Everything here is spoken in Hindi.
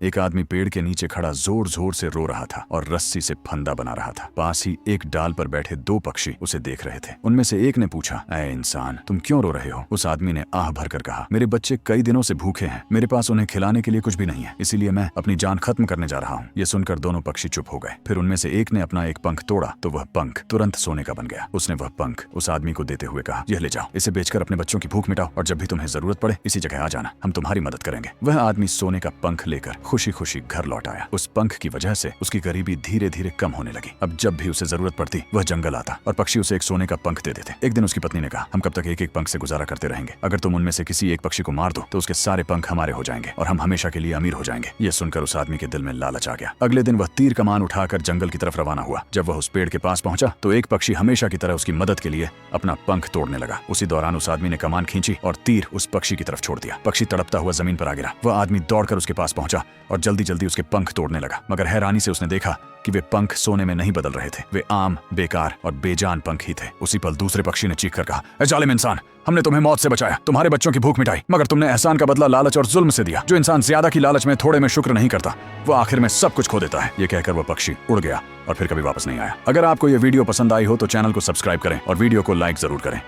एक आदमी पेड़ के नीचे खड़ा जोर जोर से रो रहा था और रस्सी से फंदा बना रहा था। पास ही एक डाल पर बैठे दो पक्षी उसे देख रहे थे। उनमें से एक ने पूछा, ऐ इंसान, तुम क्यों रो रहे हो? उस आदमी ने आह भरकर कहा, मेरे बच्चे कई दिनों से भूखे हैं, मेरे पास उन्हें खिलाने के लिए कुछ भी नहीं है, इसीलिए मैं अपनी जान खत्म करने जा रहा हूँ। ये सुनकर दोनों पक्षी चुप हो गए। फिर उनमें से एक ने अपना एक पंख तोड़ा तो वह पंख तुरंत सोने का बन गया। उसने वह पंख उस आदमी को देते हुए कहा, यह ले जाओ, इसे बेचकर अपने बच्चों की भूख मिटाओ और जब भी तुम्हें जरूरत पड़े इसी जगह आ जाना, हम तुम्हारी मदद करेंगे। वह आदमी सोने का पंख लेकर खुशी खुशी घर लौट आया। उस पंख की वजह से उसकी गरीबी धीरे धीरे कम होने लगी। अब जब भी उसे जरूरत पड़ती वह जंगल आता और पक्षी उसे एक सोने का पंख दे देते। एक दिन उसकी पत्नी ने कहा, हम कब तक एक एक पंख से गुजारा करते रहेंगे? अगर तुम उनमें से किसी एक पक्षी को मार दो तो उसके सारे पंख हमारे हो जाएंगे और हम हमेशा के लिए अमीर हो जाएंगे। यह सुनकर उस आदमी के दिल में लालच आ गया। अगले दिन वह तीर कमान उठाकर जंगल की तरफ रवाना हुआ। जब वह उस पेड़ के पास पहुंचा तो एक पक्षी हमेशा की तरह उसकी मदद के लिए अपना पंख तोड़ने लगा। उसी दौरान उस आदमी ने कमान खींची और तीर उस पक्षी की तरफ छोड़ दिया। पक्षी तड़पता हुआ जमीन पर आ गिरा। वह आदमी दौड़कर उसके पास पहुंचा और जल्दी जल्दी उसके पंख तोड़ने लगा, मगर हैरानी से उसने देखा कि वे पंख सोने में नहीं बदल रहे थे। वे आम, बेकार और बेजान पंख ही थे। उसी पल दूसरे पक्षी ने चीख कर कहा, ए जालिम इंसान, हमने तुम्हें मौत से बचाया, तुम्हारे बच्चों की भूख मिटाई, मगर तुमने एहसान का बदला लालच और जुल्म से दिया। जो इंसान ज्यादा की लालच में थोड़े में शुक्र नहीं करता वो आखिर में सब कुछ खो देता है। ये कहकर वह पक्षी उड़ गया और फिर कभी वापस नहीं आया। अगर आपको यह वीडियो पसंद आई हो तो चैनल को सब्सक्राइब करें और वीडियो को लाइक जरूर करें।